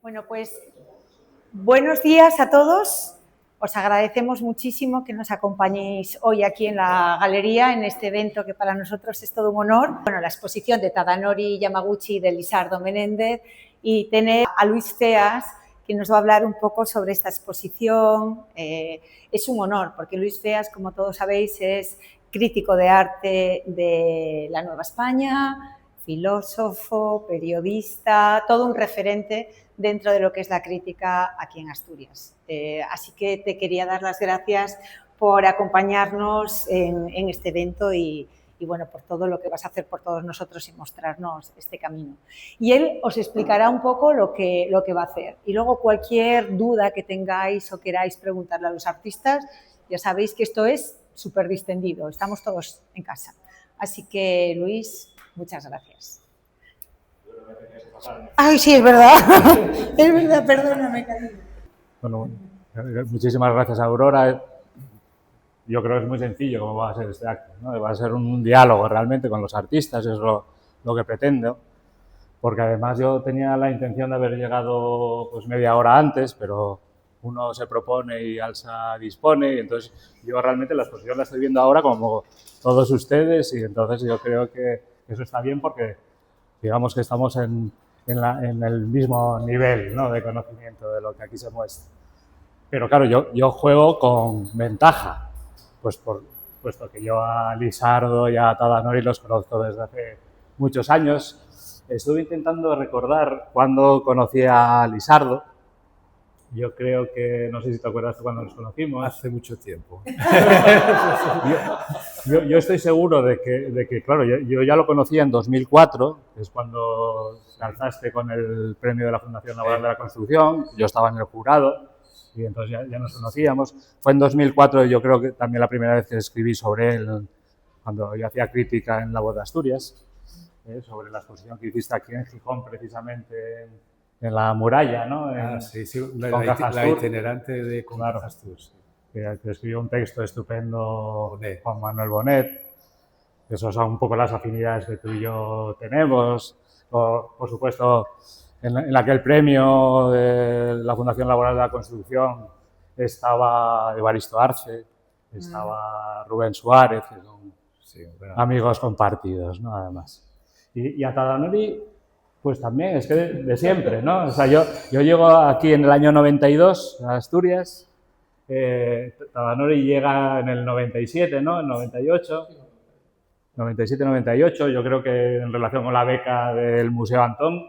Bueno, pues buenos días a todos. Os agradecemos muchísimo que nos acompañéis hoy aquí en la galería, en este evento que para nosotros es todo un honor. Bueno, la exposición de Tadanori Yamaguchi y de Lizardo Menéndez, y tener a Luis Feas, que nos va a hablar un poco sobre esta exposición. Es un honor, porque Luis Feas, como todos sabéis, es crítico de arte de la Nueva España, filósofo, periodista, todo un referente dentro de lo que es la crítica aquí en Asturias. Así que te quería dar las gracias por acompañarnos en este evento y bueno, por todo lo que vas a hacer por todos nosotros y mostrarnos este camino. Y él os explicará un poco lo que va a hacer. Y luego cualquier duda que tengáis o queráis preguntarle a los artistas, ya sabéis que esto es súper distendido, estamos todos en casa. Así que, Luis, muchas gracias. Ay, sí, es verdad. Es verdad, perdóname, cariño. Bueno, muchísimas gracias, Aurora. Yo creo que es muy sencillo cómo va a ser este acto, ¿no? Va a ser un diálogo realmente con los artistas, es lo que pretendo, porque además yo tenía la intención de haber llegado pues media hora antes, pero uno se propone y Alsa dispone, y entonces yo realmente la exposición la estoy viendo ahora como todos ustedes, y entonces yo creo que eso está bien porque digamos que estamos en el mismo nivel, ¿no?, de conocimiento de lo que aquí se muestra. Pero claro, yo juego con ventaja, pues puesto que yo a Lizardo y a Tadanori los conozco desde hace muchos años. Estuve intentando recordar cuándo conocí a Lizardo. Yo creo que, no sé si te acuerdas de cuándo nos conocimos. Hace mucho tiempo. Yo estoy seguro de que claro, yo ya lo conocía en 2004, que es cuando te alzaste con el premio de la Fundación Laboral de la Construcción. Yo estaba en el jurado y entonces ya nos conocíamos. Fue en 2004, yo creo que también la primera vez que escribí sobre él, cuando yo hacía crítica en La Voz de Asturias, sobre la exposición que hiciste aquí en Gijón, precisamente en la muralla, ¿no? Sí, la itinerante de Concajastur. Sí. Que escribió un texto estupendo, Bonet. Juan Manuel Bonet. Esas son un poco las afinidades que tú y yo tenemos. Por supuesto, en aquel premio de la Fundación Laboral de la Construcción estaba Evaristo Arce, estaba Rubén Suárez, que son amigos compartidos, ¿no? Además. Y a Tadanori, pues también, es que de siempre, ¿no? O sea, yo llego aquí en el año 92 a Asturias. Tadanori llega en el 97, ¿no? En 98. 97-98, yo creo que en relación con la beca del Museo Antón.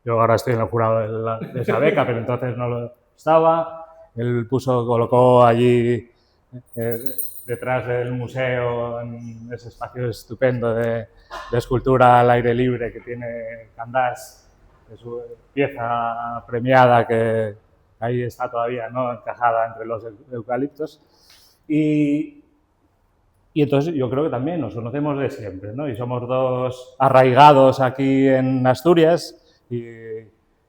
Yo ahora estoy en el jurado de esa beca, pero entonces no lo estaba. Él colocó allí detrás del museo, en ese espacio estupendo de escultura al aire libre que tiene Candás, de su pieza premiada que ahí está todavía, ¿no?, encajada entre los eucaliptos. Y entonces yo creo que también nos conocemos de siempre, ¿no? Y somos dos arraigados aquí en Asturias y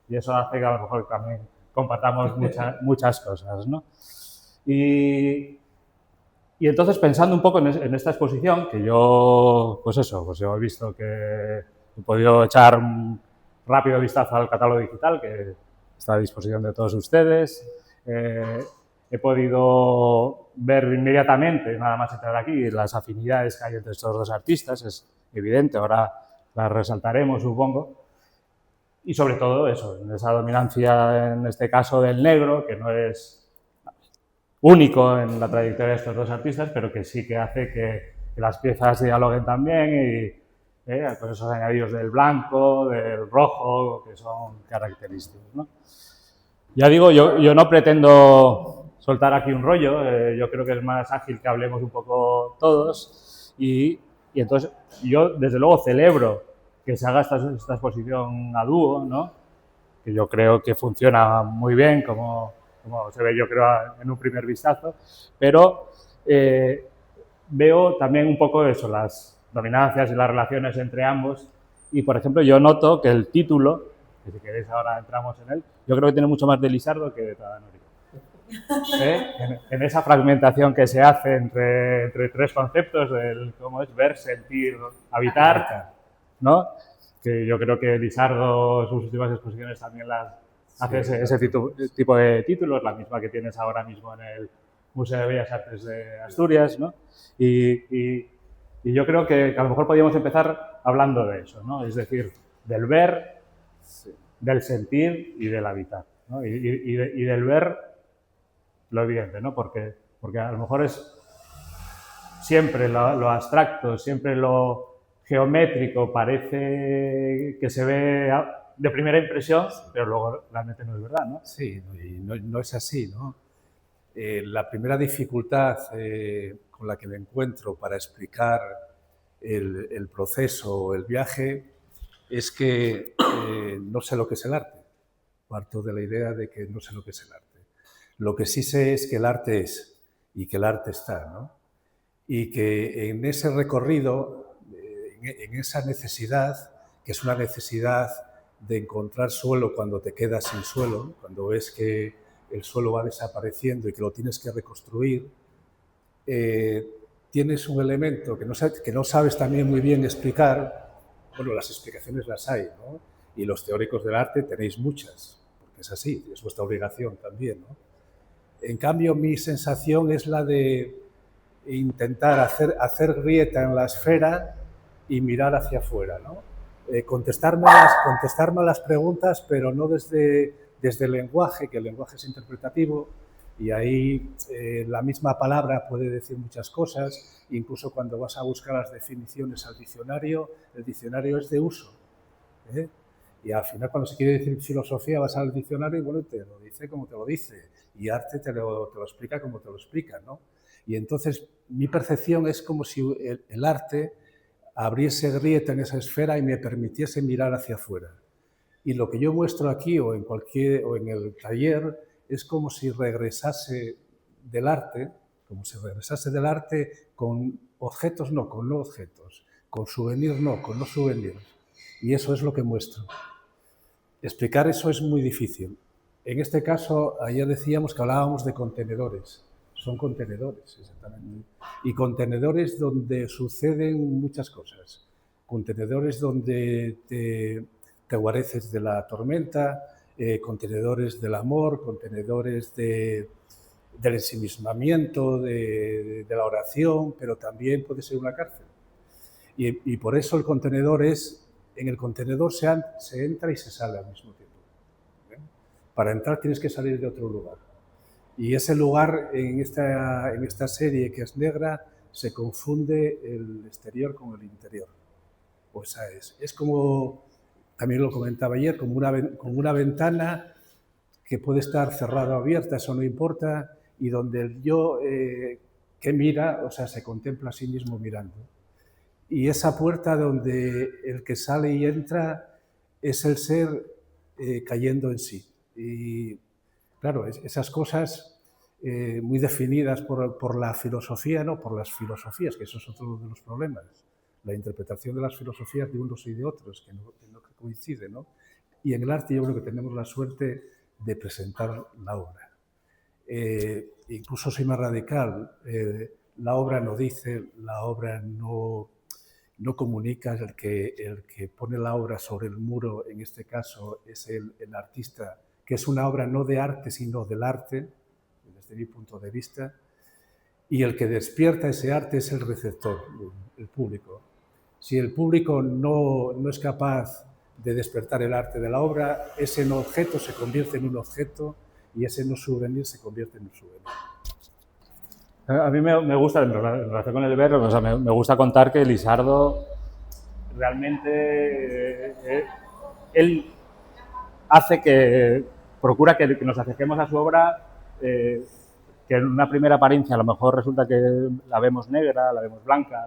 eso hace que a lo mejor también compartamos muchas cosas, ¿no? Y entonces, pensando un poco en esta exposición, que yo, pues yo he visto que he podido echar un rápido vistazo al catálogo digital, que está a disposición de todos ustedes. He podido ver inmediatamente, nada más entrar aquí, las afinidades que hay entre estos dos artistas, es evidente, ahora las resaltaremos, supongo. Y sobre todo eso, esa dominancia, en este caso, del negro, que no es único en la trayectoria de estos dos artistas, pero que sí que hace que las piezas dialoguen también y con esos añadidos del blanco, del rojo, que son característicos, ¿no? Ya digo, yo no pretendo soltar aquí un rollo, yo creo que es más ágil que hablemos un poco todos y entonces yo desde luego celebro que se haga esta exposición a dúo, ¿no?, que yo creo que funciona muy bien, como se ve, yo creo, en un primer vistazo, pero veo también un poco eso, las dominancias y las relaciones entre ambos. Y, por ejemplo, yo noto que el título, que si queréis ahora entramos en él, yo creo que tiene mucho más de Lizardo que de Tadanori. En esa fragmentación que se hace entre tres conceptos, del cómo es ver, sentir, habitar, ¿no? que yo creo que Lizardo, sus últimas exposiciones también las hace ese tipo de títulos, la misma que tienes ahora mismo en el Museo de Bellas Artes de Asturias, ¿no? Y yo creo que a lo mejor podríamos empezar hablando de eso, ¿no? Es decir, del ver, del sentir y del habitar, ¿no? Y del ver lo evidente, ¿no? Porque a lo mejor es siempre lo abstracto, siempre lo geométrico parece que se ve de primera impresión, pero luego realmente no es verdad, ¿no? Sí, y no es así, ¿no? La primera dificultad con la que me encuentro para explicar el proceso o el viaje es que no sé lo que es el arte. Parto de la idea de que no sé lo que es el arte. Lo que sí sé es que el arte es y que el arte está, ¿no? Y que en ese recorrido, en esa necesidad, que es una necesidad de encontrar suelo cuando te quedas sin suelo, cuando ves que el suelo va desapareciendo y que lo tienes que reconstruir, tienes un elemento que no sabes también muy bien explicar. Bueno, las explicaciones las hay, ¿no? Y los teóricos del arte tenéis muchas, porque es así, es vuestra obligación también, ¿no? En cambio, mi sensación es la de intentar hacer grieta en la esfera y mirar hacia afuera, ¿no? Contestarme a las preguntas, pero no desde el lenguaje, que el lenguaje es interpretativo, y ahí la misma palabra puede decir muchas cosas. Incluso cuando vas a buscar las definiciones al diccionario, el diccionario es de uso, ¿eh? Y al final, cuando se quiere decir filosofía, vas al diccionario y bueno, te lo dice como te lo dice, y arte te lo explica como te lo explica, ¿no? Y entonces mi percepción es como si el arte abriese grieta en esa esfera y me permitiese mirar hacia afuera. Y lo que yo muestro aquí o en el taller es como si regresase del arte, con objetos, no, con no objetos, con souvenirs, no, con no souvenirs. Y eso es lo que muestro. Explicar eso es muy difícil. En este caso, ayer decíamos que hablábamos de contenedores. Son contenedores, exactamente. Y contenedores donde suceden muchas cosas. Contenedores donde te guareces de la tormenta, contenedores del amor, contenedores del ensimismamiento, de la oración, pero también puede ser una cárcel. Y por eso el contenedor en el contenedor se entra y se sale al mismo tiempo. Para entrar tienes que salir de otro lugar. Y ese lugar en esta serie que es negra se confunde el exterior con el interior. Pues es como, también lo comentaba ayer, como una ventana que puede estar cerrada o abierta, eso no importa, y donde el yo que mira, o sea, se contempla a sí mismo mirando. Y esa puerta donde el que sale y entra es el ser cayendo en sí. Y claro, esas cosas muy definidas por la filosofía, no por las filosofías, que eso es otro de los problemas. La interpretación de las filosofías de unos y de otros, que no coincide, ¿no? Y en el arte yo creo que tenemos la suerte de presentar la obra. Incluso soy más radical. La obra no dice, la obra no comunica. El que pone la obra sobre el muro, en este caso, es el artista, que es una obra no de arte, sino del arte, desde mi punto de vista, y el que despierta ese arte es el receptor, el público. Si el público no es capaz de despertar el arte de la obra, ese no objeto se convierte en un objeto y ese no souvenir se convierte en un souvenir. A mí me gusta, en relación con el ver, o sea, me gusta contar que Lizardo realmente él hace procura que nos acerquemos a su obra, que en una primera apariencia a lo mejor resulta que la vemos negra, la vemos blanca,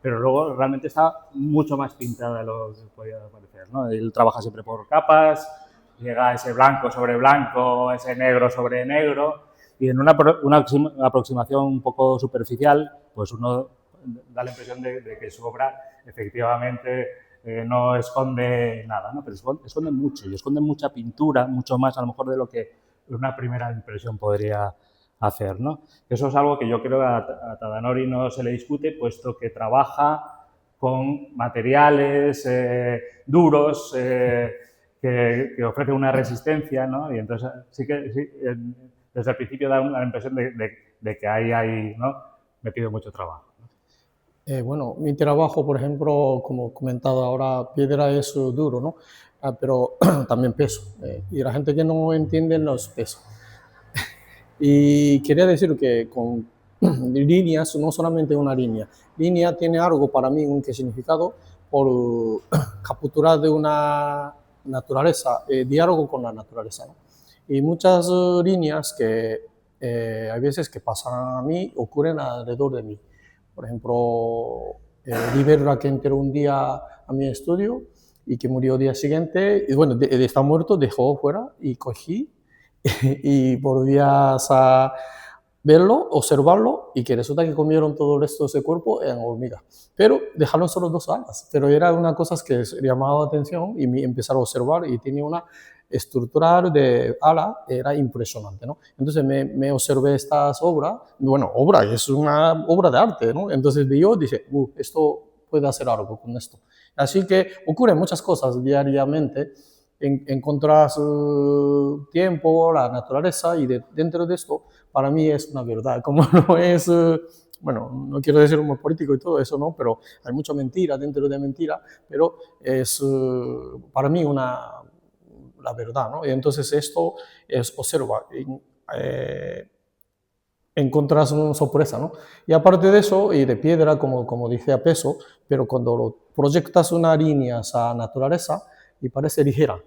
pero luego realmente está mucho más pintada de lo que podría parecer, ¿no? Él trabaja siempre por capas, llega ese blanco sobre blanco, ese negro sobre negro, y en una aproximación un poco superficial, pues uno da la impresión de que su obra efectivamente no esconde nada, ¿no? Pero esconde mucho, y esconde mucha pintura, mucho más a lo mejor de lo que una primera impresión podría hacer, ¿no? Eso es algo que yo creo que a Tadanori no se le discute, puesto que trabaja con materiales duros que ofrecen una resistencia, ¿no? Y entonces sí, desde el principio da la impresión de que ahí hay, ¿no?, metido mucho trabajo. Bueno, mi trabajo, por ejemplo, como he comentado ahora, piedra es duro, ¿no? Pero también peso. Y la gente que no entiende los pesos. Y quería decir que con líneas, no solamente una línea tiene algo para mí, un significado por capturar de una naturaleza, diálogo con la naturaleza, ¿no? Y muchas líneas que hay veces que pasan a mí, ocurren alrededor de mí. Por ejemplo, Rivera, que entró un día a mi estudio y que murió el día siguiente, y bueno, está muerto, dejó fuera y cogí y volvías a verlo, observarlo, y que resulta que comieron todo el resto de ese cuerpo en hormiga. Pero dejaron solo 2 alas. Pero era una cosa que llamaba la atención y me empezaron a observar y tenía una estructura de ala, era impresionante, ¿no? Entonces me observé estas obras, bueno, obra, es una obra de arte, ¿no? Entonces yo dije, esto puede hacer algo con esto. Así que ocurren muchas cosas diariamente. Encontrar tiempo, la naturaleza, y dentro de esto, para mí es una verdad. Como no es, bueno, no quiero decir humor político y todo eso, ¿no? Pero hay mucha mentira dentro de mentira, pero es para mí la verdad, ¿no? Y entonces esto es observa, encontras una sorpresa, ¿no? Y aparte de eso, y de piedra, como dice, a peso, pero cuando lo proyectas una línea a naturaleza, y parece ligera,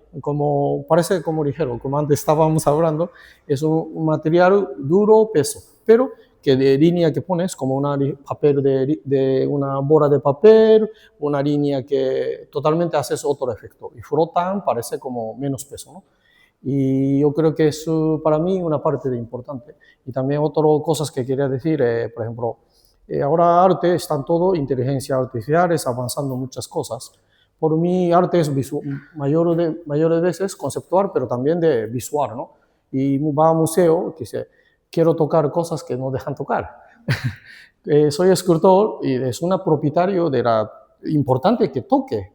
parece como ligero, como antes estábamos hablando, es un material duro, peso, pero que de línea que pones, como papel de una bola de papel, una línea que totalmente haces otro efecto, y flotan, parece como menos peso, ¿no? Y yo creo que es para mí una parte importante. Y también otras cosas que quería decir, por ejemplo, ahora arte están todo, inteligencia artificial, avanzando muchas cosas. Por mí, arte es mayores veces conceptual, pero también de visual, ¿no? Y va a museo, que dice, quiero tocar cosas que no dejan tocar. Soy escultor y es un propietario de la importante que toque,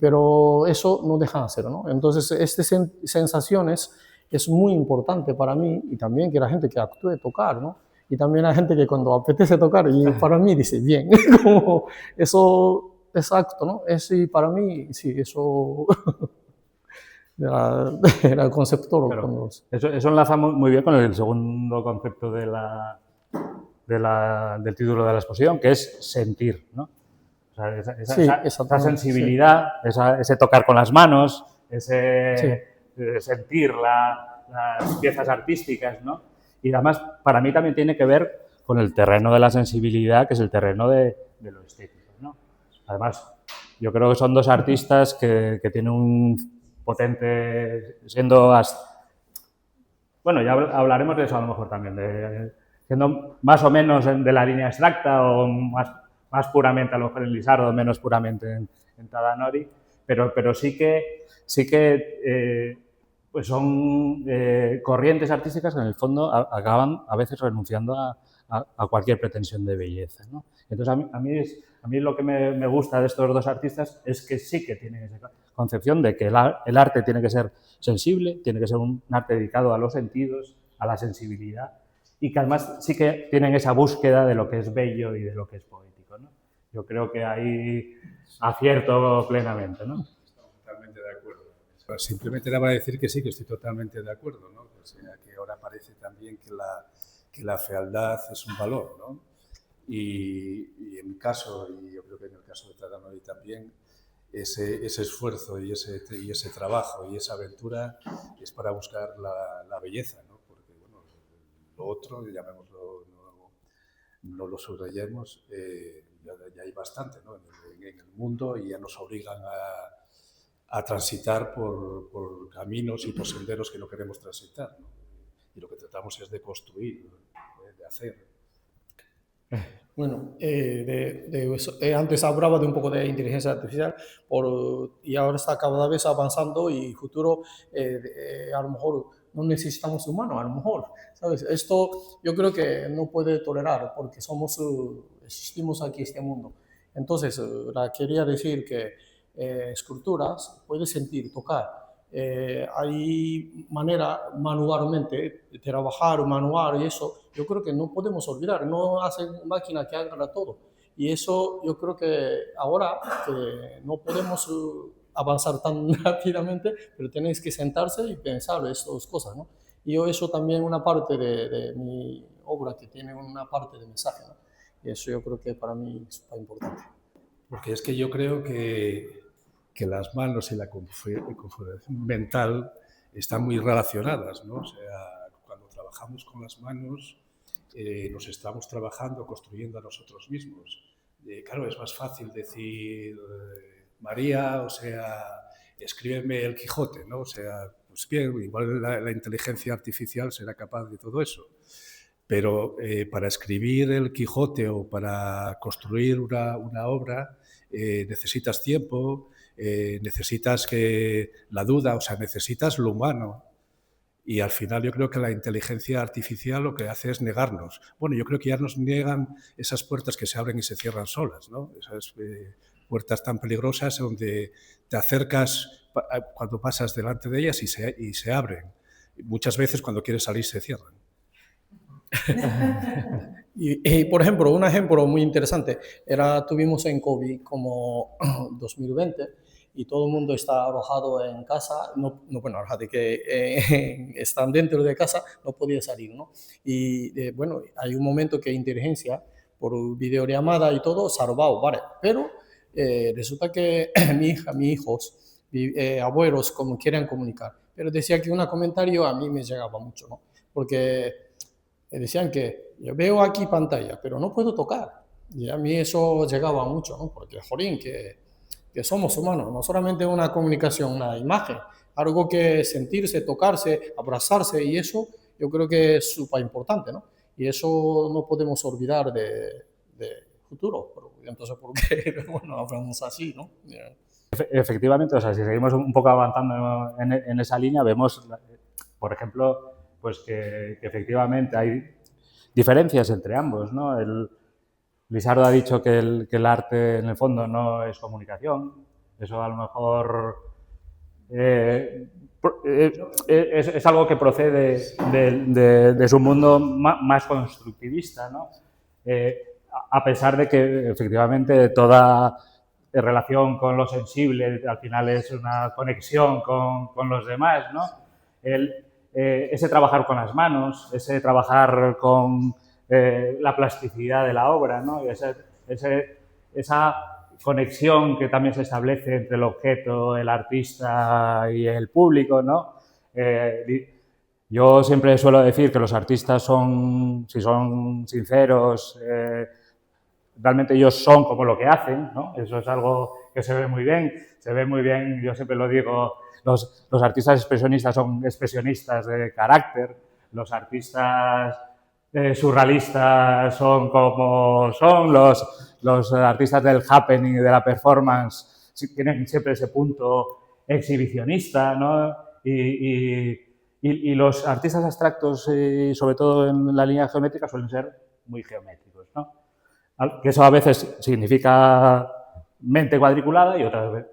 pero eso no deja hacer, ¿no? Entonces, estas sensaciones es muy importante para mí, y también que la gente que actúe tocar, ¿no? Y también la gente que cuando apetece tocar, y para mí dice, bien, como eso... Exacto, ¿no? Y para mí, sí, eso era el concepto. Claro. Eso enlaza muy bien con el segundo concepto del título de la exposición, que es sentir, ¿no? O sea, esa sensibilidad, sí. Ese tocar con las manos, ese sentir las piezas artísticas, ¿no? Y además, para mí también tiene que ver con el terreno de la sensibilidad, que es el terreno de lo estético. Además, yo creo que son 2 artistas que tienen un potente, siendo... Bueno, ya hablaremos de eso a lo mejor también, siendo más o menos de la línea abstracta o más puramente a lo mejor en Lizardo, menos puramente en Tadanori, pero sí que pues son corrientes artísticas que en el fondo acaban a veces renunciando a cualquier pretensión de belleza, ¿no? Entonces, a mí lo que me gusta de estos 2 artistas es que sí que tienen esa concepción de que el arte tiene que ser sensible, tiene que ser un arte dedicado a los sentidos, a la sensibilidad, y que además sí que tienen esa búsqueda de lo que es bello y de lo que es poético, ¿no? Yo creo que ahí acierto plenamente, ¿no? Estamos totalmente de acuerdo. Simplemente le voy a decir que sí, que estoy totalmente de acuerdo, ¿no? O sea, que ahora parece también que la fealdad es un valor, ¿no? Y en mi caso, y yo creo que en el caso de Tadanori también, ese esfuerzo y ese trabajo y esa aventura es para buscar la belleza, ¿no? Porque, bueno, lo otro, llamémoslo, no lo subrayemos, ya hay bastante, ¿no? En el mundo, y ya nos obligan a transitar por caminos y por senderos que no queremos transitar, ¿no? Y lo que tratamos es de construir, de hacer. Bueno, antes hablaba de un poco de inteligencia artificial y ahora está cada vez avanzando, y futuro a lo mejor no necesitamos humanos, a lo mejor, ¿sabes? Esto yo creo que no puede tolerar, porque existimos aquí en este mundo, Entonces, quería decir que esculturas puedes sentir, tocar. Hay manera manualmente de trabajar, manual y eso, yo creo que no podemos olvidar, no hacen máquina que haga todo. Y eso yo creo que ahora que no podemos avanzar tan rápidamente, pero tenéis que sentarse y pensar estas cosas, ¿no? Y yo eso también una parte de mi obra que tiene una parte de mensaje, ¿no? Y eso yo creo que para mí es súper importante. Porque es que yo creo que las manos y la configuración mental están muy relacionadas, ¿no? O sea, cuando trabajamos con las manos, nos estamos trabajando, construyendo a nosotros mismos. Claro, es más fácil decir, María, o sea, escríbeme el Quijote, ¿no? O sea, pues bien, igual la inteligencia artificial será capaz de todo eso. Pero para escribir el Quijote o para construir una obra necesitas tiempo, necesitas la duda, o sea, necesitas lo humano. Y al final yo creo que la inteligencia artificial lo que hace es negarnos. Bueno, yo creo que ya nos niegan esas puertas que se abren y se cierran solas, ¿no? Esas puertas tan peligrosas donde te acercas cuando pasas delante de ellas y se abren. Muchas veces cuando quieres salir se cierran. Y, por ejemplo, un ejemplo muy interesante tuvimos en COVID como 2020 y todo el mundo está alojado en casa, bueno, de que están dentro de casa, no podía salir, ¿no? Y bueno, hay un momento que inteligencia por videollamada y todo salvado, ¿vale? Pero resulta que mi hija, mis hijos, abuelos, como quieran comunicar, pero decía que un comentario a mí me llegaba mucho, ¿no? Porque decían que yo veo aquí pantalla, pero no puedo tocar. Y a mí eso llegaba mucho, ¿no? Porque, jolín, que somos humanos, no solamente una comunicación, una imagen, algo que sentirse, tocarse, abrazarse, y eso yo creo que es súper importante, ¿no? Y eso no podemos olvidar de futuro. Pero, entonces, ¿por qué bueno, hablamos así, no? Efectivamente, o sea, si seguimos un poco avanzando en esa línea, vemos, por ejemplo, pues que efectivamente hay diferencias entre ambos, ¿no? Lisardo ha dicho que el arte, en el fondo, no es comunicación. Eso a lo mejor es algo que procede de su mundo más constructivista, ¿no? A pesar de que, efectivamente, toda relación con lo sensible al final es una conexión con los demás, ¿no? Ese trabajar con las manos, ese trabajar con la plasticidad de la obra, ¿no? Y esa conexión que también se establece entre el objeto, el artista y el público, ¿no? Yo siempre suelo decir que los artistas si son sinceros, realmente ellos son como lo que hacen, ¿no? Eso es algo que se ve muy bien, yo siempre lo digo, los artistas expresionistas son expresionistas de carácter, los artistas surrealistas son como son, los artistas del happening y de la performance tienen siempre ese punto exhibicionista, ¿no? Y los artistas abstractos, sobre todo en la línea geométrica, suelen ser muy geométricos, ¿no? Que eso a veces significa mente cuadriculada y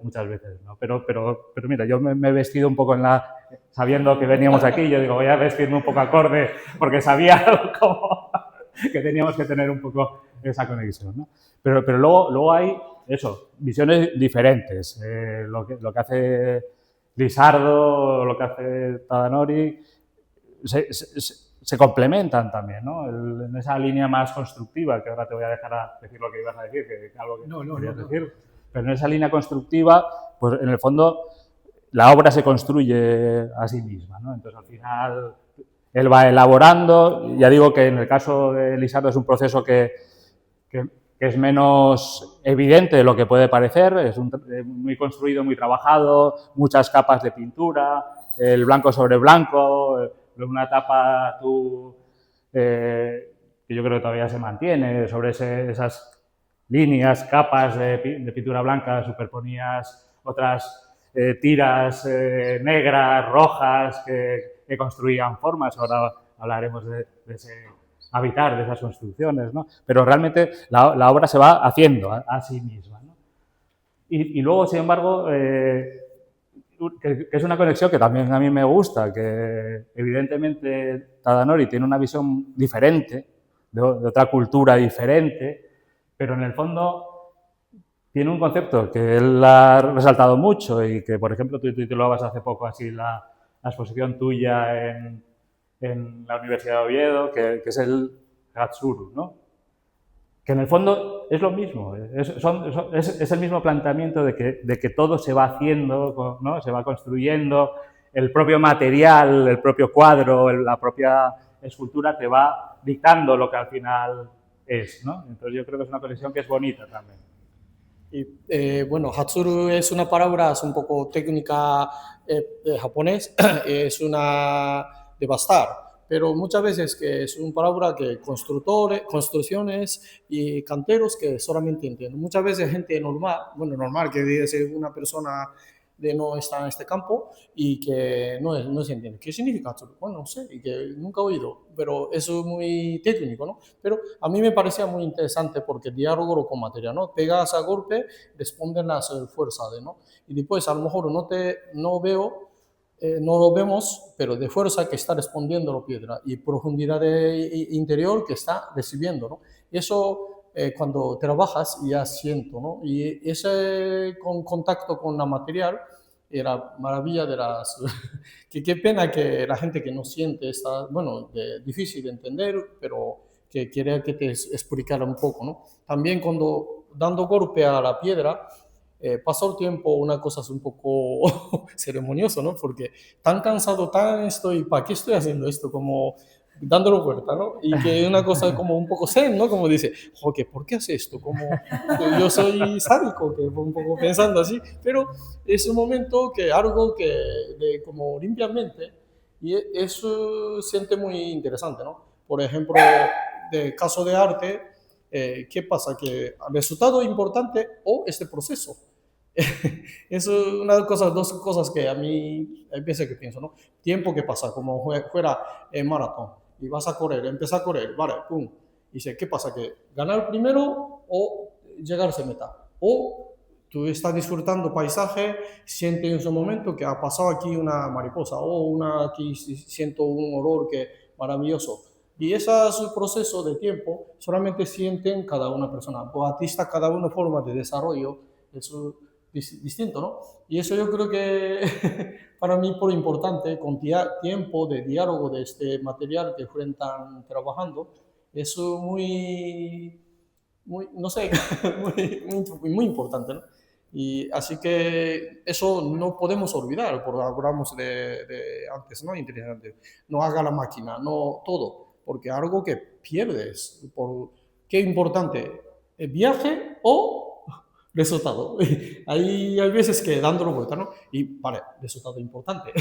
muchas veces no. Pero mira, yo me he vestido un poco sabiendo que veníamos aquí, yo digo, voy a vestirme un poco acorde porque sabía que teníamos que tener un poco esa conexión, ¿no? Pero luego hay eso, visiones diferentes. Lo que hace Lisardo, lo que hace Tadanori, se complementan también, ¿no? En esa línea más constructiva, que ahora te voy a dejar decir lo que ibas a decir, que algo que no querías decir, pero en esa línea constructiva, pues en el fondo la obra se construye a sí misma, ¿no? Entonces al final él va elaborando, ya digo que en el caso de Lisardo es un proceso que es menos evidente de lo que puede parecer, es muy construido, muy trabajado, muchas capas de pintura, el blanco sobre blanco, una etapa que yo creo que todavía se mantiene, sobre esas líneas, capas de pintura blanca, superponías otras tiras negras, rojas, que construían formas. Ahora hablaremos de habitar de esas construcciones, ¿no? Pero realmente la obra se va haciendo a sí misma, ¿no? Y luego, sin embargo, que es una conexión que también a mí me gusta, que evidentemente Tadanori tiene una visión diferente, de otra cultura diferente, pero en el fondo tiene un concepto que él ha resaltado mucho y que, por ejemplo, tú titulabas hace poco así la exposición tuya en la Universidad de Oviedo, que es el Hatsuru, ¿no? Que en el fondo es lo mismo, es el mismo planteamiento de que todo se va haciendo, ¿no? Se va construyendo, el propio material, el propio cuadro, la propia escultura te va dictando lo que al final es, ¿no? Entonces yo creo que es una conexión que es bonita también. Y bueno, Hatsuru es una palabra es un poco técnica japonés, es una de bastar, pero muchas veces que es una palabra que construcciones y canteros que solamente entienden. Muchas veces gente normal, bueno, normal que dice una persona de no está en este campo y que no se entiende. ¿Qué significa Hatsuru? Bueno, no sé, y que nunca he oído, pero eso es muy técnico, ¿no? Pero a mí me parecía muy interesante porque diálogo con materia, ¿no? Pegas a golpe, responden las fuerzas, ¿no? Y después a lo mejor no lo vemos, pero de fuerza que está respondiendo la piedra y profundidad interior que está recibiendo, ¿no? Y eso cuando trabajas ya siento, ¿no? Y ese contacto con la material era maravilla de las... qué pena que la gente que no siente está, bueno, difícil de entender, pero que quería que te explicara un poco, ¿no? También cuando dando golpe a la piedra, pasó el tiempo, una cosa es un poco ceremonioso, ¿no? Porque tan cansado, ¿para qué estoy haciendo esto? Como dándolo vuelta, ¿no? Y que una cosa como un poco zen, ¿no? Como dice, joder, ¿por qué hace esto? Como yo soy sádico, que un poco pensando así, pero es un momento que algo que como limpiamente, y eso siente muy interesante, ¿no? Por ejemplo, de caso de arte, ¿qué pasa? Que el resultado importante o este proceso. Eso es dos cosas que a mí hay veces que pienso, ¿no? Tiempo que pasa, como fuera en maratón, y vas a correr, empiezas a correr, vale, pum, y dice, ¿qué pasa? Que ganar primero o llegarse a meta, o tú estás disfrutando paisaje, sientes en su momento que ha pasado aquí una mariposa, o aquí siento un olor que maravilloso. Y esos procesos de tiempo solamente sienten cada una persona, o artista, cada una forma de desarrollo, eso distinto, ¿no? Y eso yo creo que para mí por importante, con tiempo de diálogo de este material que están trabajando, eso muy no sé, muy importante, ¿no? Y así que eso no podemos olvidar, porque hablamos de antes, ¿no? Inteligente. No haga la máquina, no todo, porque algo que pierdes, ¿qué importante? ¿El viaje o resultado? Hay veces que dándolo vuelta, ¿no? Y vale, resultado importante,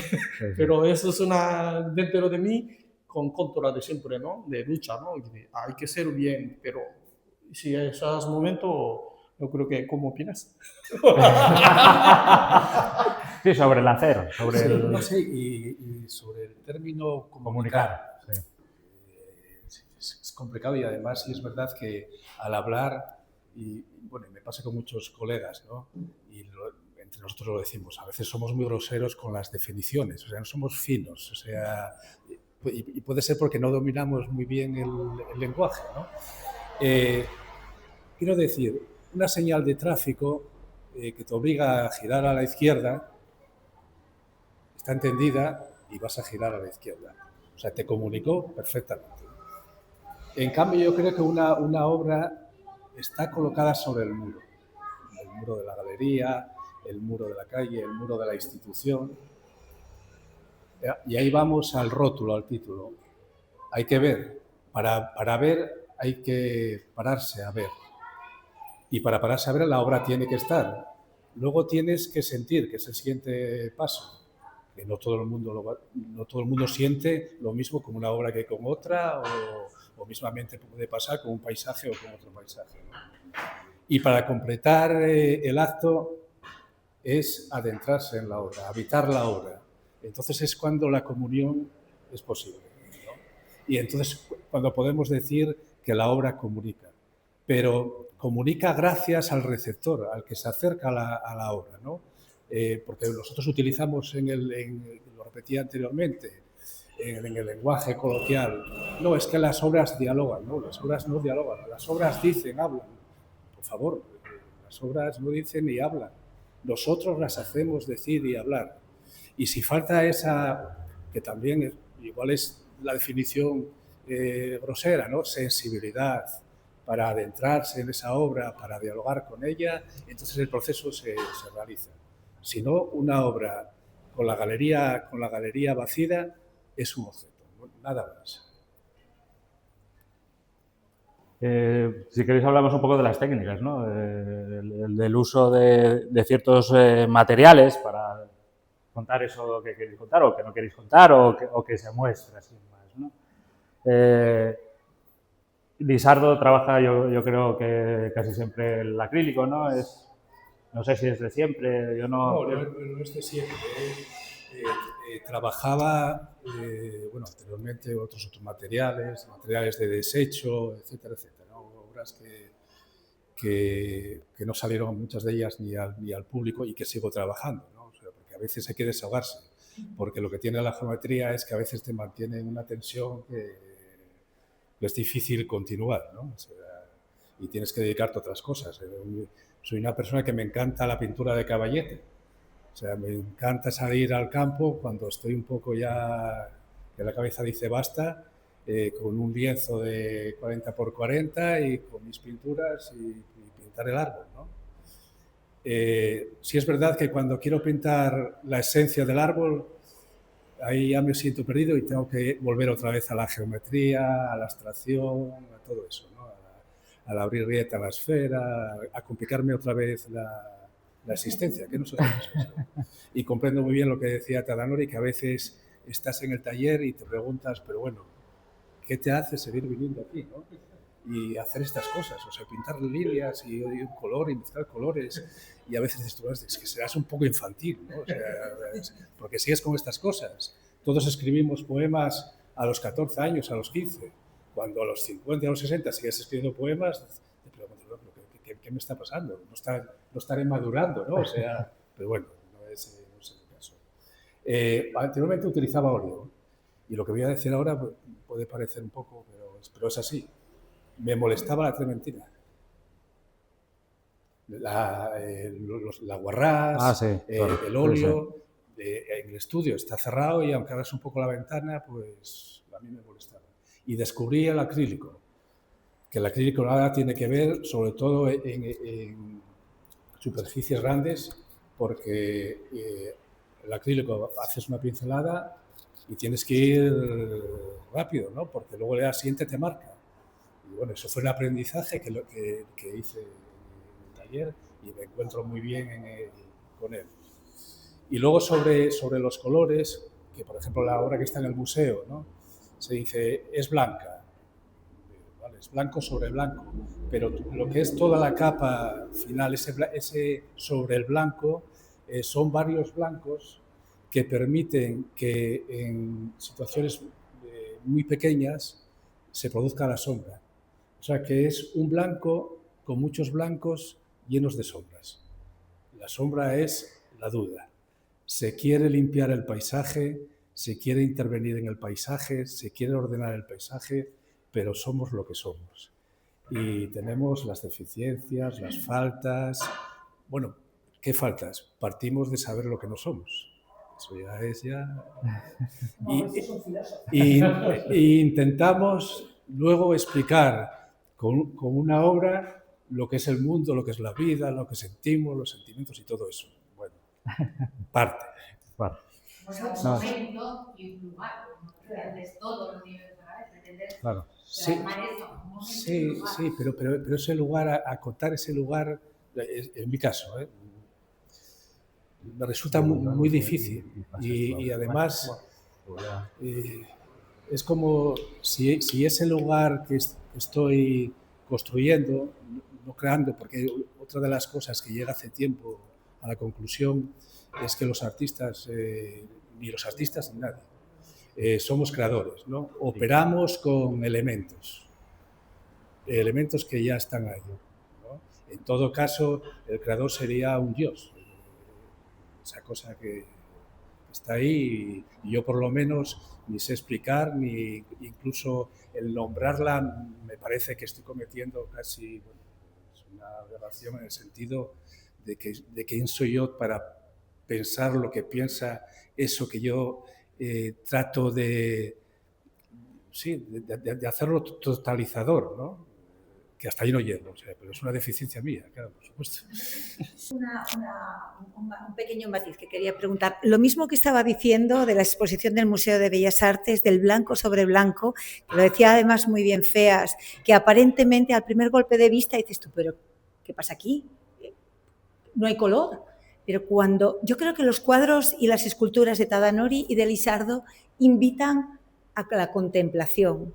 pero eso es dentro de mí con contra de siempre, ¿no? De lucha, ¿no? Hay que ser bien, pero si esos momentos, yo creo que, ¿cómo opinas? Sí, sobre el hacer, sobre el... No sé, y sobre el término comunicar. Sí. Es complicado y además sí es verdad que al hablar, y bueno, me pasa con muchos colegas, ¿no? Y entre nosotros lo decimos, a veces somos muy groseros con las definiciones, o sea, no somos finos, o sea, y puede ser porque no dominamos muy bien el lenguaje, ¿no? Quiero decir, una señal de tráfico que te obliga a girar a la izquierda está entendida y vas a girar a la izquierda. O sea, te comunicó perfectamente. En cambio, yo creo que una obra está colocada sobre el muro de la galería, el muro de la calle, el muro de la institución. Y ahí vamos al rótulo, al título. Hay que ver. Para ver hay que pararse a ver. Y para pararse a ver la obra tiene que estar. Luego tienes que sentir, que es el siguiente paso. Que no todo el mundo siente lo mismo con una obra que con otra, o mismamente puede pasar con un paisaje o con otro paisaje, ¿no? Y para completar el acto es adentrarse en la obra, habitar la obra. Entonces es cuando la comunión es posible, ¿no? Y entonces cuando podemos decir que la obra comunica, pero comunica gracias al receptor, al que se acerca a la obra, ¿no? Porque nosotros utilizamos, lo repetía anteriormente, en el lenguaje coloquial, no, es que las obras dialogan, no, las obras no dialogan, las obras dicen, hablan. Por favor, las obras no dicen ni hablan, nosotros las hacemos decir y hablar. Y si falta esa, que también igual es la definición grosera, ¿no? Sensibilidad para adentrarse en esa obra, para dialogar con ella, entonces el proceso se realiza. Si no, una obra con la galería vacía es un objeto, nada más. Si queréis hablamos un poco de las técnicas, ¿no? Del uso de ciertos materiales para contar eso que queréis contar o que no queréis contar o que se muestra así más, ¿no? Lisardo trabaja, yo creo que casi siempre el acrílico, ¿no? No sé si es de siempre, yo no... No es de siempre. Trabajaba, bueno, anteriormente otros materiales de desecho, etcétera, etcétera, ¿no? Obras que no salieron muchas de ellas ni al público y que sigo trabajando, ¿no? O sea, porque a veces hay que desahogarse, porque lo que tiene la geometría es que a veces te mantiene en una tensión que es difícil continuar, ¿no? O sea, y tienes que dedicarte a otras cosas. Soy una persona que me encanta la pintura de caballete. O sea, me encanta salir al campo cuando estoy un poco ya que la cabeza dice basta, con un lienzo de 40 por 40 y con mis pinturas y pintar el árbol, ¿no? Sí es verdad que cuando quiero pintar la esencia del árbol, ahí ya me siento perdido y tengo que volver otra vez a la geometría, a la abstracción, a todo eso, ¿no? A abrir grieta a la esfera, a complicarme otra vez la existencia, que no sé qué es eso. Y comprendo muy bien lo que decía Tadanori, que a veces estás en el taller y te preguntas, pero bueno, ¿qué te hace seguir viniendo aquí, no? Y hacer estas cosas, o sea, pintar líneas y un color y mezclar colores, y a veces dices, es que serás un poco infantil, ¿no? O sea, porque sigues con estas cosas. Todos escribimos poemas a los 14 años, a los 15, cuando a los 50, a los 60 sigues escribiendo poemas, te preguntas, ¿qué me está pasando? No estaré madurando, ¿no? O sea, pero bueno, no es el caso. Anteriormente utilizaba óleo, y lo que voy a decir ahora puede parecer un poco, pero es así. Me molestaba la trementina. La guarrás, sí, claro, el óleo, sí. En el estudio está cerrado y aunque abras un poco la ventana, pues a mí me molestaba. Y descubrí el acrílico, que el acrílico nada tiene que ver, sobre todo en superficies grandes, porque el acrílico haces una pincelada y tienes que ir rápido, ¿no? Porque luego la siguiente te marca. Y bueno, eso fue un aprendizaje que hice en el taller y me encuentro muy bien con él. Y luego sobre los colores, que por ejemplo la obra que está en el museo, ¿no? Se dice, es blanca, ¿vale? Es blanco sobre blanco, pero lo que es toda la capa final, ese sobre el blanco, son varios blancos que permiten que en situaciones muy pequeñas se produzca la sombra. O sea que es un blanco con muchos blancos llenos de sombras. La sombra es la duda. Se quiere limpiar el paisaje, se quiere intervenir en el paisaje, se quiere ordenar el paisaje, pero somos lo que somos. Y tenemos las deficiencias, las faltas. Bueno, ¿qué faltas? Partimos de saber lo que no somos. Eso ya es ya... Y intentamos luego explicar con una obra lo que es el mundo, lo que es la vida, lo que sentimos, los sentimientos y todo eso. Bueno, parte. Bueno, un momento y un lugar, no pretendes todo lo que pretendes claro. Sí, pero ese lugar, acotar ese lugar, en mi caso, me resulta muy difícil y además es como si ese lugar que estoy construyendo, no creando, porque otra de las cosas que llega hace tiempo a la conclusión es que los artistas, ni los artistas ni nadie, somos creadores, ¿no? Operamos con elementos que ya están ahí, ¿no? En todo caso, el creador sería un dios, esa cosa que está ahí y yo por lo menos ni sé explicar, ni incluso el nombrarla me parece que estoy cometiendo casi, bueno, es una aberración en el sentido de quién soy yo para pensar lo que piensa eso que yo trato de hacerlo totalizador, ¿no? Que hasta ahí no llego, o sea, pero es una deficiencia mía, claro, por supuesto. Un pequeño matiz que quería preguntar. Lo mismo que estaba diciendo de la exposición del Museo de Bellas Artes, del blanco sobre blanco, que lo decía además muy bien Feas, que aparentemente al primer golpe de vista dices tú, pero ¿qué pasa aquí? No hay color. Pero cuando yo creo que los cuadros y las esculturas de Tadanori y de Lizardo invitan a la contemplación,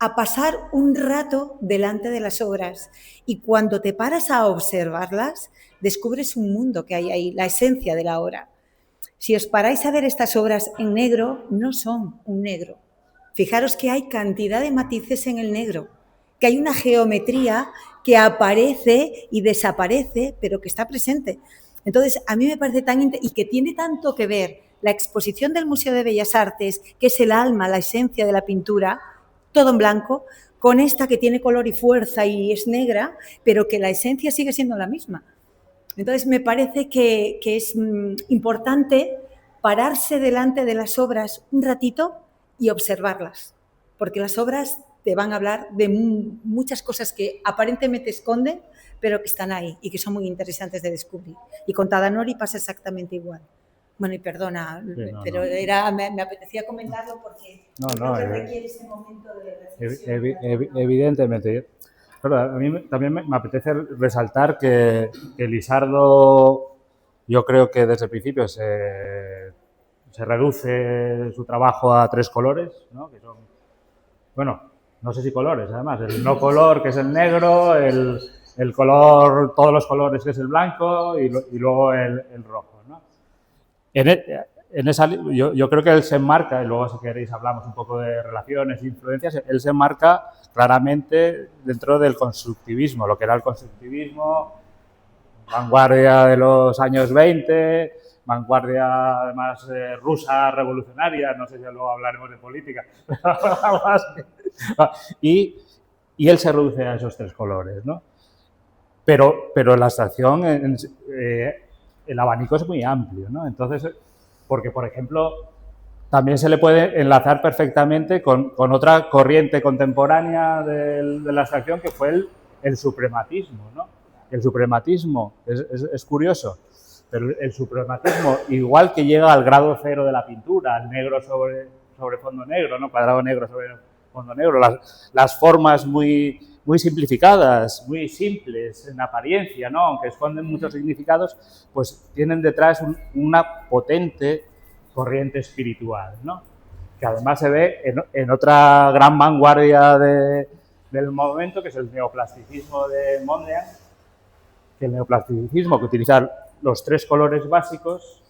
a pasar un rato delante de las obras y cuando te paras a observarlas, descubres un mundo que hay ahí, la esencia de la obra. Si os paráis a ver estas obras en negro, no son un negro. Fijaros que hay cantidad de matices en el negro, que hay una geometría que aparece y desaparece, pero que está presente. Entonces, a mí me parece y que tiene tanto que ver la exposición del Museo de Bellas Artes, que es el alma, la esencia de la pintura, todo en blanco, con esta que tiene color y fuerza y es negra, pero que la esencia sigue siendo la misma. Entonces, me parece que es importante pararse delante de las obras un ratito y observarlas, porque las obras te van a hablar de muchas cosas que aparentemente esconden, pero que están ahí y que son muy interesantes de descubrir. Y con Tadanori pasa exactamente igual. Bueno, y perdona, sí, pero me apetecía comentarlo porque creo que requiere ese momento de reflexión. Evidentemente. Pero a mí también me apetece resaltar que Lizardo, yo creo que desde el principio se reduce su trabajo a 3 colores, ¿no? Que son, bueno, no sé si colores, además, el no color, que es el negro, el color, todos los colores, que es el blanco, y luego el rojo, ¿no? En esa, yo creo que él se enmarca, y luego si queréis hablamos un poco de relaciones e influencias, él se enmarca claramente dentro del constructivismo, lo que era el constructivismo, vanguardia de los años 20, vanguardia además rusa revolucionaria, no sé si luego hablaremos de política, y él se reduce a esos 3 colores, ¿no? Pero la abstracción, el abanico es muy amplio, ¿no? Entonces, porque, por ejemplo, también se le puede enlazar perfectamente con otra corriente contemporánea de la abstracción, que fue el suprematismo, ¿no? El suprematismo es curioso, pero el suprematismo, igual que llega al grado cero de la pintura, al negro sobre fondo negro, ¿no? Cuadrado negro sobre fondo negro, las formas muy simplificadas, muy simples en apariencia, ¿no? Aunque esconden muchos significados, pues tienen detrás una potente corriente espiritual, ¿no? Que además se ve en otra gran vanguardia del momento, que es el neoplasticismo de Mondrian, que el neoplasticismo que utiliza los 3 colores básicos,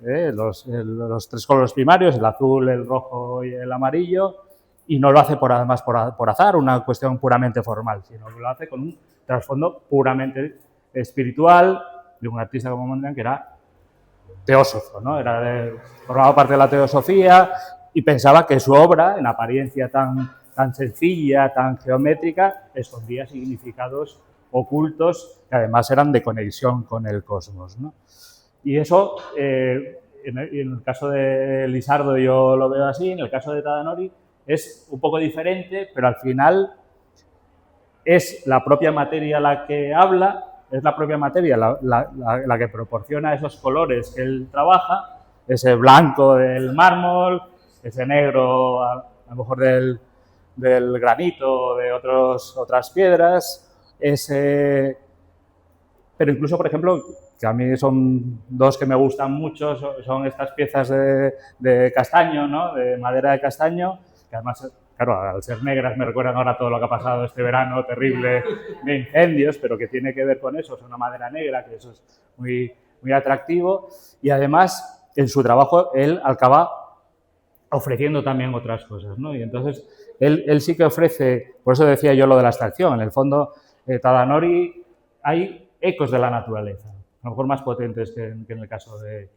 los 3 colores primarios, el azul, el rojo y el amarillo, y no lo hace además por azar, una cuestión puramente formal, sino que lo hace con un trasfondo puramente espiritual de un artista como Mondrian, que era teósofo, ¿no? Formaba parte de la teosofía y pensaba que su obra, en apariencia tan sencilla, tan geométrica, escondía significados ocultos que además eran de conexión con el cosmos, ¿no? Y eso, en el caso de Lizardo yo lo veo así, en el caso de Tadanori es un poco diferente, pero al final es la propia materia la que habla, es la propia materia la que proporciona esos colores que él trabaja, ese blanco del mármol, ese negro a lo mejor del granito, de otras piedras, pero incluso, por ejemplo, que a mí son 2 que me gustan mucho, son estas piezas de castaño, ¿no? De madera de castaño, que además, claro, al ser negras me recuerdan ahora todo lo que ha pasado este verano terrible de incendios, pero que tiene que ver con eso, es una madera negra, que eso es muy, muy atractivo. Y además, en su trabajo, él acaba ofreciendo también otras cosas, ¿no? Y entonces él sí que ofrece, por eso decía yo lo de la abstracción, en el fondo Tadanori hay ecos de la naturaleza, a lo mejor más potentes que en el caso de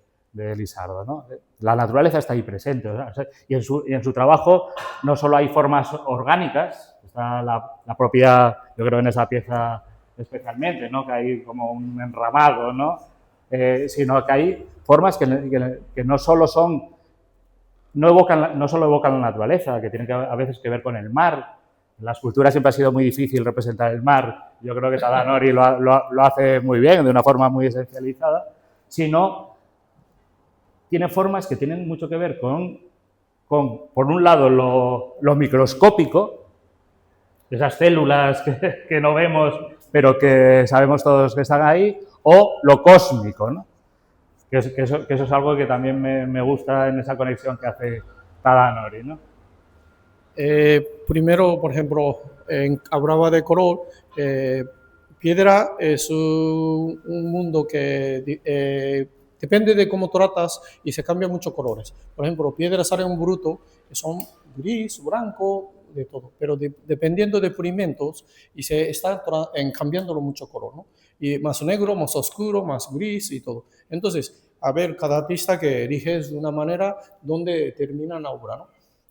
Lisardo, ¿no? La naturaleza está ahí presente, ¿no? Y en su trabajo no solo hay formas orgánicas, está la propia, yo creo en esa pieza especialmente, ¿no? Que hay como un enramado, ¿no? Sino que hay formas que no solo son, no solo evocan la naturaleza, que tienen a veces que ver con el mar. En la escultura siempre ha sido muy difícil representar el mar. Yo creo que Tadanori lo hace muy bien, de una forma muy esencializada, sino tiene formas que tienen mucho que ver con por un lado, lo microscópico, esas células que no vemos, pero que sabemos todos que están ahí, o lo cósmico, ¿no? Que eso es algo que también me gusta en esa conexión que hace Tadanori, ¿no? Primero, por ejemplo, hablaba de color. Piedra es un mundo que depende de cómo tratas y se cambian muchos colores. Por ejemplo, piedras salen un bruto que son gris, blanco, de todo, pero dependiendo de pigmentos y se está cambiándolo mucho color, ¿no? Y más negro, más oscuro, más gris y todo. Entonces, a ver, cada artista que eliges de una manera donde termina la obra, ¿no?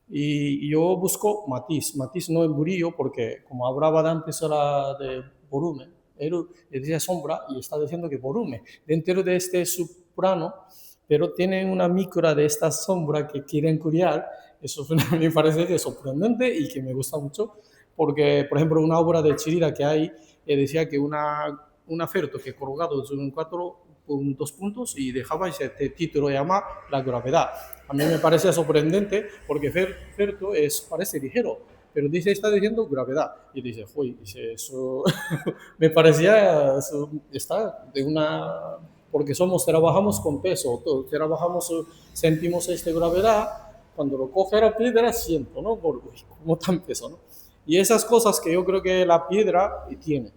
Y yo busco matiz no es brillo, porque como hablaba antes era de volumen, él decía sombra y está diciendo que volumen. Dentro de este subplano, pero tienen una micro de esta sombra que quieren crear. Eso me parece sorprendente y que me gusta mucho, porque, por ejemplo, una obra de Chirira que hay, decía que un aferto que colgado en 2 puntos y dejaba ese título llama La gravedad. A mí me parece sorprendente porque Ferto parece ligero, pero está diciendo gravedad. Y dice, uy, eso me parecía, eso está de una, porque trabajamos con peso, sentimos esta gravedad, cuando lo coge la piedra siento, ¿no? Como tan peso, ¿no? Y esas cosas que yo creo que la piedra tiene.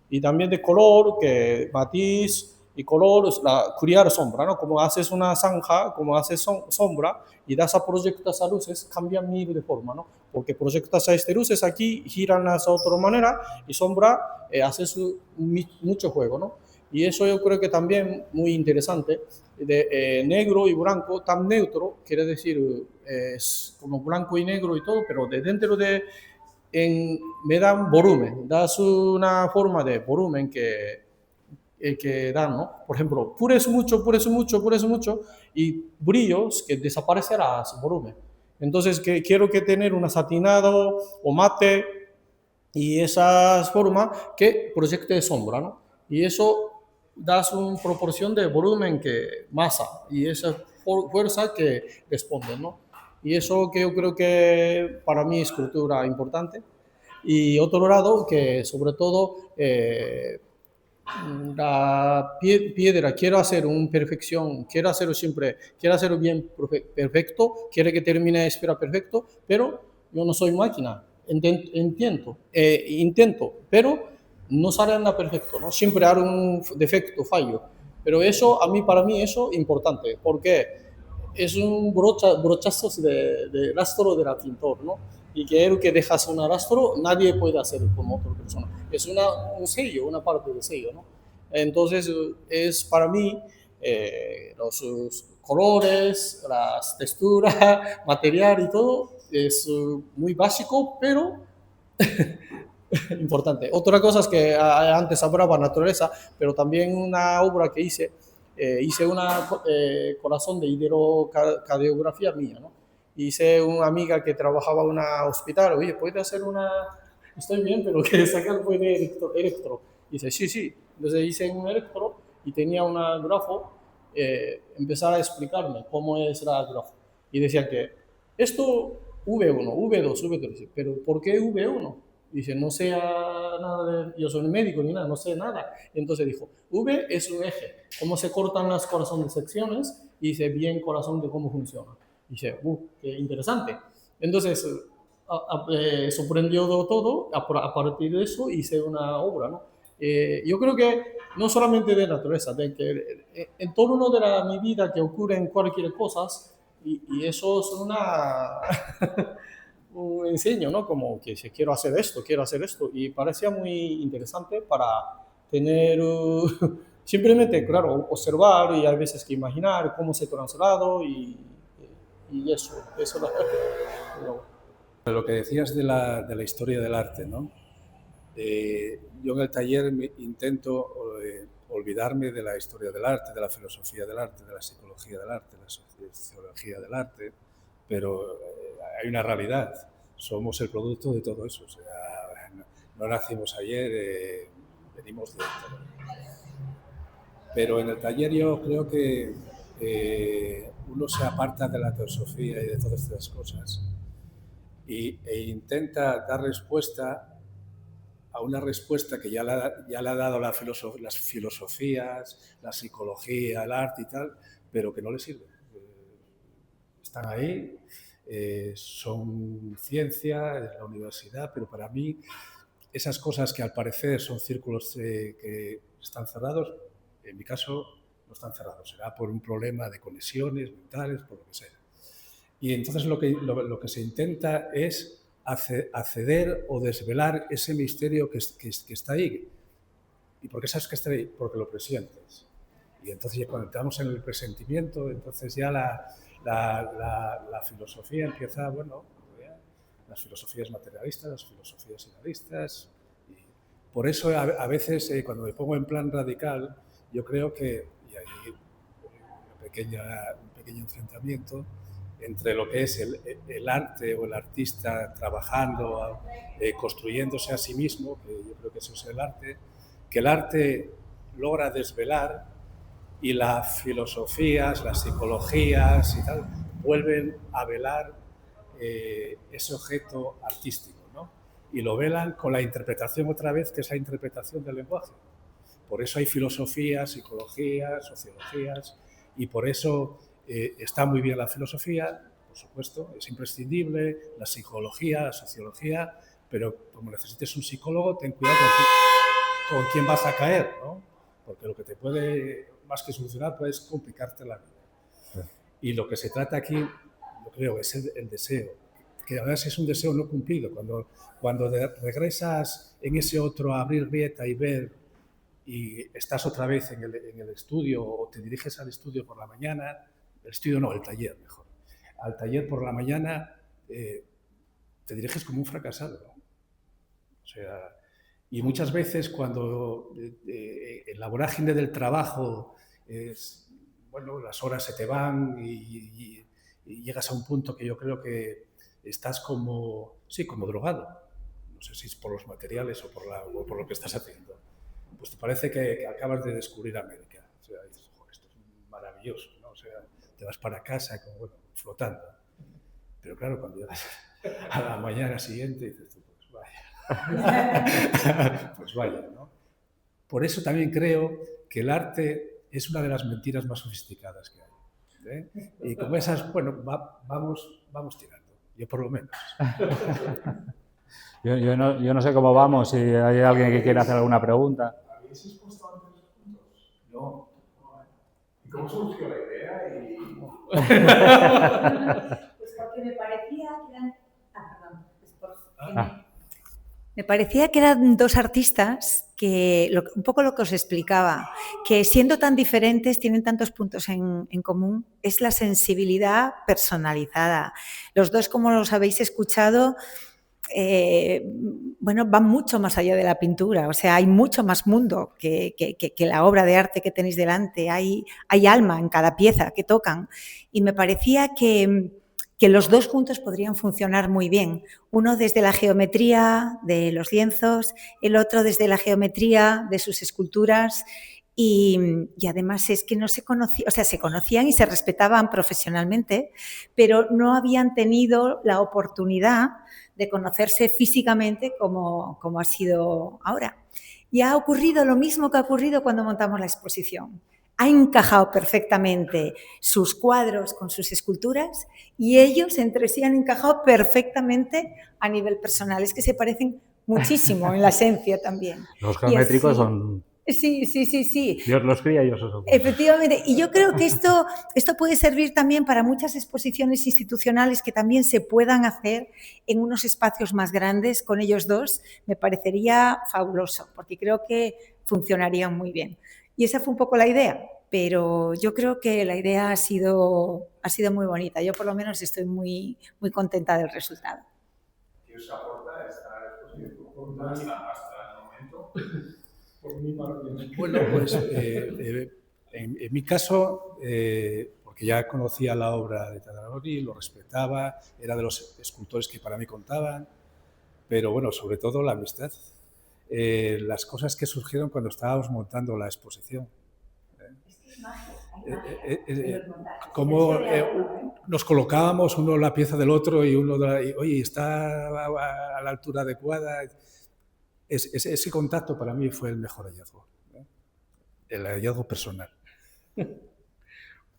Y también de color, que matiz y color, crear sombra, ¿no? Como haces una zanja, como haces sombra y das a proyectas a luces, cambia mil de forma, ¿no? Porque proyectas a luces aquí, giran a otra manera y sombra haces mucho juego, ¿no? Y eso yo creo que también muy interesante, de negro y blanco, tan neutro, quiere decir, es como blanco y negro y todo, pero de dentro de me dan volumen, das una forma de volumen que dan, ¿no? Por ejemplo, pures mucho y brillos que desaparecerá su volumen. Entonces, quiero tener una satinado o mate y esas formas que proyecte sombra, ¿no? Y eso das una proporción de volumen que masa y esa fuerza que responde, ¿no? Y eso que yo creo que para mí es cultura importante. Y otro lado, que sobre todo la piedra quiero hacer una perfección, quiero hacerlo bien perfecto, quiere que termine de espera perfecto, pero yo no soy máquina, intento, pero no sale nada perfecto, ¿no? Siempre hay un defecto, fallo. Pero eso, para mí, eso es importante, porque es un brochazo de rastro de la pintor, ¿no? Y que el que dejas un rastro, nadie puede hacer como otra persona. Es un sello, una parte del sello, ¿no? Entonces, es para mí los colores, las texturas, material y todo, es muy básico, pero importante. Otra cosa es que antes hablaba naturaleza, pero también una obra que hice una corazón de hidrocardiografía mía, ¿no? Hice una amiga que trabajaba en un hospital, oye, ¿puede hacer estoy bien, pero que sacar puede electro? Y dice, sí. Entonces hice un electro y tenía un grafo, empezar a explicarme cómo es la grafo. Y decía que esto V1, V2, V3, pero ¿por qué V1? Dice, no sé nada yo soy médico ni nada, no sé nada. Entonces dijo, V es un eje, cómo se cortan las corazones de secciones, y dice bien corazón de cómo funciona. Dice, qué interesante. Entonces, sorprendió todo, a partir de eso hice una obra, ¿no? Yo creo que no solamente de naturaleza, de que en torno de mi vida que ocurre en cualquier cosa, Y eso es un enseño, ¿no? Como que si quiero hacer esto, y parecía muy interesante para tener, simplemente, claro, observar y hay veces que imaginar cómo se ha trasladado y eso Lo que decías de la historia del arte, ¿no? Yo en el taller intento olvidarme de la historia del arte, de la filosofía del arte, de la psicología del arte, de la sociología del arte, pero hay una realidad, somos el producto de todo eso, o sea, no nacimos ayer, venimos de todo. Pero en el taller yo creo que uno se aparta de la teosofía y de todas estas cosas e intenta dar respuesta a una respuesta que ya le ha dado las filosofías, la psicología, el arte y tal, pero que no le sirve. Están ahí, son ciencia, es la universidad, pero para mí esas cosas que al parecer son círculos que están cerrados, en mi caso no están cerrados, será por un problema de conexiones mentales, por lo que sea. Y entonces lo que se intenta es acceder o desvelar ese misterio que está ahí. ¿Y por qué sabes que está ahí? Porque lo presientes. Y entonces ya cuando entramos en el presentimiento, entonces ya la filosofía empieza, bueno, las filosofías materialistas, las filosofías idealistas. Y por eso a veces cuando me pongo en plan radical, yo creo que, y hay un pequeño enfrentamiento entre lo que es el arte o el artista trabajando, construyéndose a sí mismo, que yo creo que eso es el arte, que el arte logra desvelar y las filosofías, las psicologías y tal, vuelven a velar ese objeto artístico, ¿no? Y lo velan con la interpretación otra vez, que es la interpretación del lenguaje. Por eso hay filosofías, psicologías, sociologías, y por eso está muy bien la filosofía, por supuesto, es imprescindible, la psicología, la sociología, pero como necesites un psicólogo, ten cuidado con quién vas a caer, ¿no? Porque lo que te puede, más que solucionar, puedes complicarte la vida. Y lo que se trata aquí, yo creo, es el deseo, que además es un deseo no cumplido. Cuando regresas en ese otro a abrir grieta y ver, y estás otra vez en el estudio o te diriges al estudio por la mañana, el estudio no, el taller mejor, al taller por la mañana te diriges como un fracasado, ¿no? O sea, y muchas veces cuando en la vorágine del trabajo, bueno, las horas se te van y llegas a un punto que yo creo que estás como drogado. No sé si es por los materiales o por lo que estás haciendo. Pues te parece que acabas de descubrir América. O sea, dices, joder, esto es maravilloso, ¿no? O sea, te vas para casa como, bueno, flotando. Pero claro, cuando llegas a la mañana siguiente dices, pues vaya. Pues vaya, ¿no? Por eso también creo que el arte es una de las mentiras más sofisticadas que hay. Y como esas, bueno, vamos tirando. Yo por lo menos. Yo no sé cómo vamos, si hay alguien que quiere hacer alguna pregunta. ¿Habéis expuesto antes los puntos? No. ¿Y cómo surgió la idea? Pues porque me parecía que eran... Me parecía que eran dos artistas que, un poco lo que os explicaba, que siendo tan diferentes, tienen tantos puntos en común, es la sensibilidad personalizada. Los dos, como los habéis escuchado, bueno, van mucho más allá de la pintura, o sea, hay mucho más mundo que la obra de arte que tenéis delante, hay alma en cada pieza que tocan, y me parecía que los dos juntos podrían funcionar muy bien, uno desde la geometría de los lienzos, el otro desde la geometría de sus esculturas, y además es que no se conocían, o sea, se conocían y se respetaban profesionalmente, pero no habían tenido la oportunidad de conocerse físicamente como ha sido ahora. Y ha ocurrido lo mismo que ha ocurrido cuando montamos la exposición. Ha encajado perfectamente sus cuadros con sus esculturas y ellos entre sí han encajado perfectamente a nivel personal. Es que se parecen muchísimo en la esencia también. Los geométricos son Sí, sí, sí, sí. Dios los cría y ellos os ocultan. Efectivamente, y yo creo que esto puede servir también para muchas exposiciones institucionales que también se puedan hacer en unos espacios más grandes con ellos dos. Me parecería fabuloso, porque creo que funcionarían muy bien. Y esa fue un poco la idea, pero yo creo que la idea ha sido muy bonita. Yo por lo menos estoy muy, muy contenta del resultado. ¿Qué os aporta esta exposición hasta el momento? Bueno, pues en mi caso, porque ya conocía la obra de Tadanori, lo respetaba, era de los escultores que para mí contaban, pero bueno, sobre todo la amistad. Las cosas que surgieron cuando estábamos montando la exposición. Cómo nos colocábamos uno la pieza del otro y uno, oye, está a la altura adecuada. Ese contacto para mí fue el mejor hallazgo, ¿no? El hallazgo personal.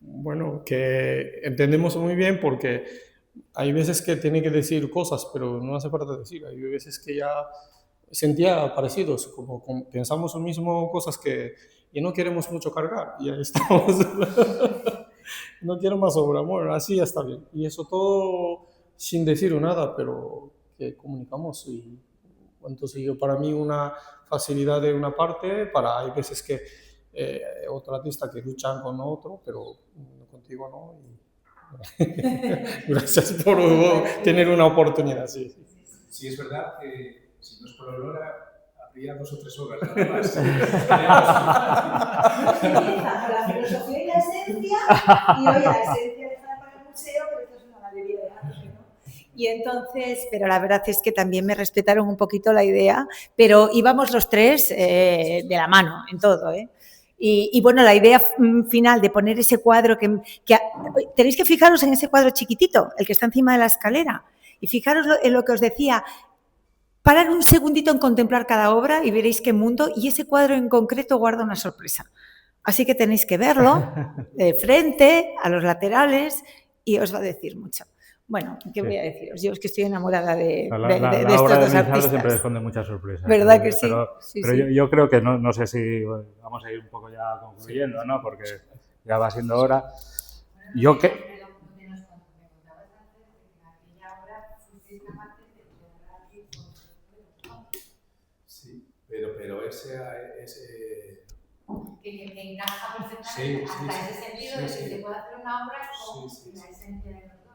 Bueno, que entendemos muy bien porque hay veces que tiene que decir cosas, pero no hace falta decir. Hay veces que ya sentía parecidos, como pensamos lo mismo, cosas que y no queremos mucho cargar. Y ahí estamos. No quiero más obra, bueno, así ya está bien. Y eso todo sin decir nada, pero que comunicamos y entonces yo para mí una facilidad de una parte, hay veces que otro artista que luchan con otro, pero contigo no. Y gracias por tener una oportunidad. Sí. Sí, es verdad que si no es por Aurora, habría 2 o 3 obras nada más. La filosofía y la esencia, y oye, la esencia dejada para el museo, pero esto es una galería de arte, ¿no? Y entonces, pero la verdad es que también me respetaron un poquito la idea, pero íbamos los tres de la mano en todo, ¿eh? Y bueno, la idea final de poner ese cuadro que tenéis que fijaros en ese cuadro chiquitito, el que está encima de la escalera, y fijaros en lo que os decía, parar un segundito en contemplar cada obra y veréis qué mundo, y ese cuadro en concreto guarda una sorpresa. Así que tenéis que verlo de frente, a los laterales, y os va a decir mucho. Bueno, ¿qué voy a deciros? Yo es que estoy enamorada de estos dos artistas. Siempre esconde muchas sorpresas. ¿Verdad que sí? Pero yo creo que no sé si vamos a ir un poco ya concluyendo, ¿no? Porque ya va siendo hora. Yo que... Sí, pero ese que encaja perfectamente hasta ese sentido de que se puede hacer una obra con la esencia de los dos.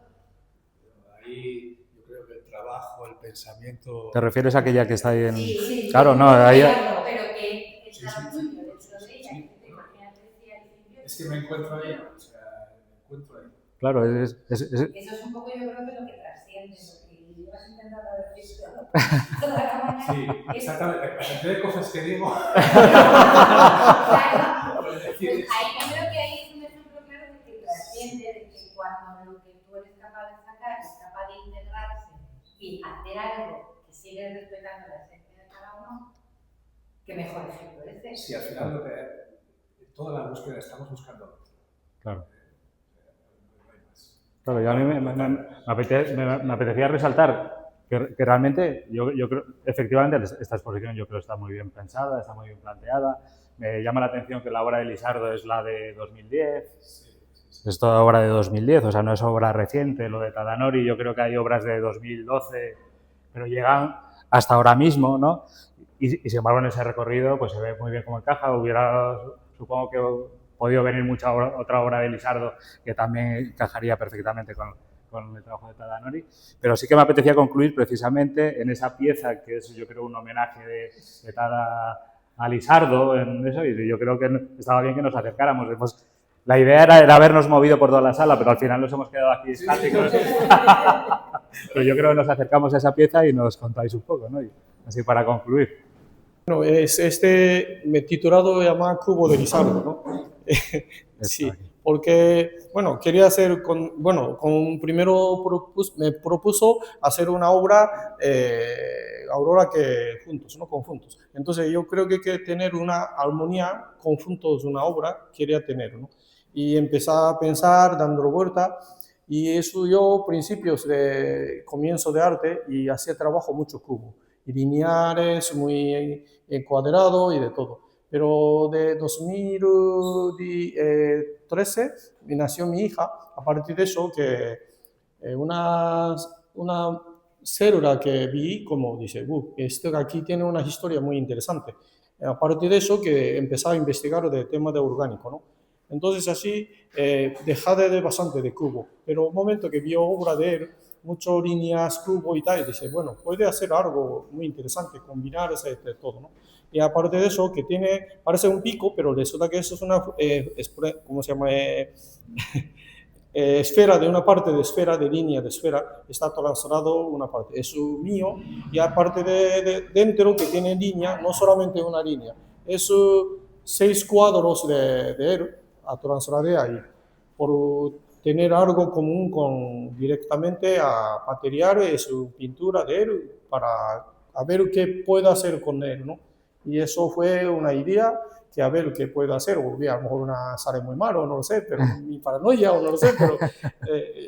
Ahí yo creo que el trabajo, el pensamiento... ¿Te refieres a aquella que está ahí en...? Sí, claro, no, ahí... pero que está tuyo dentro de ella. Es que me encuentro ahí, o sea, me encuentro ahí. Claro, Eso es un poco, yo creo, que lo que trasciende, lo que llevas intentando decir toda la mañana. Sí, exactamente. La cantidad de cosas que digo. Claro. Pues ahí yo creo que hay un ejemplo claro de que trasciende, de que cuando lo que tú eres capaz de sacar es capaz de integrarse y hacer algo que sigue respetando la esencia de cada uno, qué mejor ejemplo es ese. Sí, al final toda la búsqueda estamos buscando. Claro. Claro, y a mí me apetecía resaltar que realmente yo creo, efectivamente, esta exposición yo creo está muy bien pensada, está muy bien planteada. Me llama la atención que la obra de Lisardo es la de 2010, es toda obra de 2010, o sea, no es obra reciente. Lo de Tadanori, yo creo que hay obras de 2012, pero llegan hasta ahora mismo, ¿no? Y sin embargo, en ese recorrido pues se ve muy bien cómo encaja. Hubiera, supongo que podido venir otra obra de Lisardo que también encajaría perfectamente con el trabajo de Tadanori, pero sí que me apetecía concluir precisamente en esa pieza que es, yo creo, un homenaje de Tada a Lisardo, en eso, y yo creo que estaba bien que nos acercáramos. La idea era habernos movido por toda la sala, pero al final nos hemos quedado aquí estáticos. Pero yo creo que nos acercamos a esa pieza y nos contáis un poco, ¿no? Y así para concluir. Bueno, me he titulado llamado Cubo de Lisardo, ¿no? Sí, porque, bueno, quería hacer, primero me propuso hacer una obra, Aurora, que juntos, ¿no? Conjuntos. Entonces yo creo que hay que tener una armonía conjuntos, una obra, quería tener, ¿no? Y empecé a pensar, dando vuelta, y eso yo, principios de comienzo de arte, y hacía trabajo mucho cubo, y lineares, muy cuadrado y de todo. Pero de 2013 me nació mi hija, a partir de eso que una célula que vi, como dice, esto aquí tiene una historia muy interesante. A partir de eso que empezaba a investigar el tema de orgánico, ¿no? Entonces así dejé de bastante de cubo, pero un momento que vio obra de él, muchas líneas, cubo y tal, y dice, bueno, puede hacer algo muy interesante, combinarse de todo, ¿no? Y aparte de eso, que tiene, parece un pico, pero resulta que eso es una, ¿cómo se llama? Esfera de una parte de esfera, de línea de esfera, está trasladado una parte, es mío, y aparte de dentro que tiene línea, no solamente una línea, es 6 cuadros de él, a trasladar ahí, por tener algo común con directamente a materiales, su pintura de él, para a ver qué puedo hacer con él, ¿no? Y eso fue una idea que a ver qué puedo hacer, o a lo mejor sale muy malo, no lo sé, pero mi paranoia, o no lo sé, pero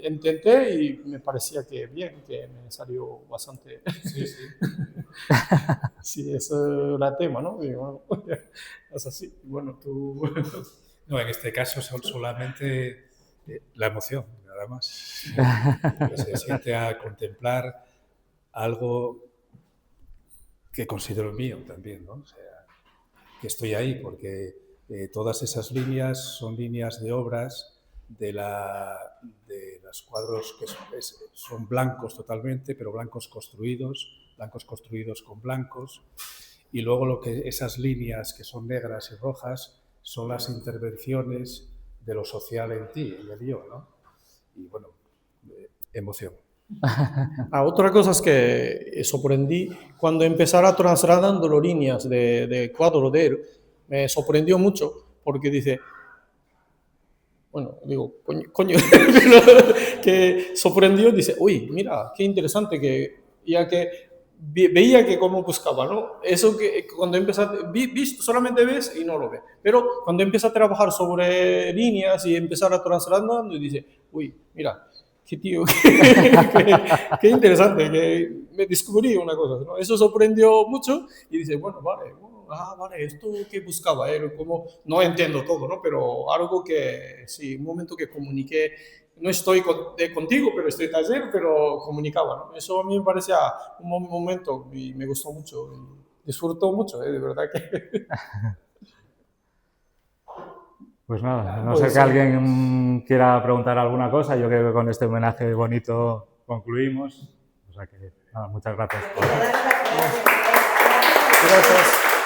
intenté y me parecía que bien, que me salió bastante. Sí, sí. Sí, eso era el tema, ¿no? Y bueno, es así. Bueno, tú... No, en este caso son solamente la emoción, nada más. Que se siente a contemplar algo que considero mío también, ¿no? O sea, que estoy ahí porque todas esas líneas son líneas de obras de los cuadros que son blancos totalmente, pero blancos construidos con blancos, y luego esas líneas que son negras y rojas son las intervenciones de lo social en ti, en el yo, ¿no? Y bueno, emoción. Otra cosa es que sorprendí cuando empezaron trasladando líneas de cuadro de él, me sorprendió mucho porque dice, bueno, digo, coño que sorprendió, dice, uy, mira, qué interesante que ya que veía que cómo buscaba, ¿no? Eso que cuando empieza, solamente ves y no lo ves, pero cuando empieza a trabajar sobre líneas y empezar a trasladando, y dice, uy, mira, qué tío, qué interesante, que me descubrí una cosa, ¿no? Eso sorprendió mucho y dice, bueno, vale, vale, esto que buscaba, como, no entiendo todo, ¿no? Pero algo que, sí, un momento que comuniqué, no estoy contigo, pero estoy taller, pero comunicaba, ¿no? Eso a mí me parecía un momento y me gustó mucho, y disfrutó mucho, de verdad que... Pues nada, no sé que alguien quiera preguntar alguna cosa, yo creo que con este homenaje bonito concluimos. O sea que, nada, muchas gracias. Gracias.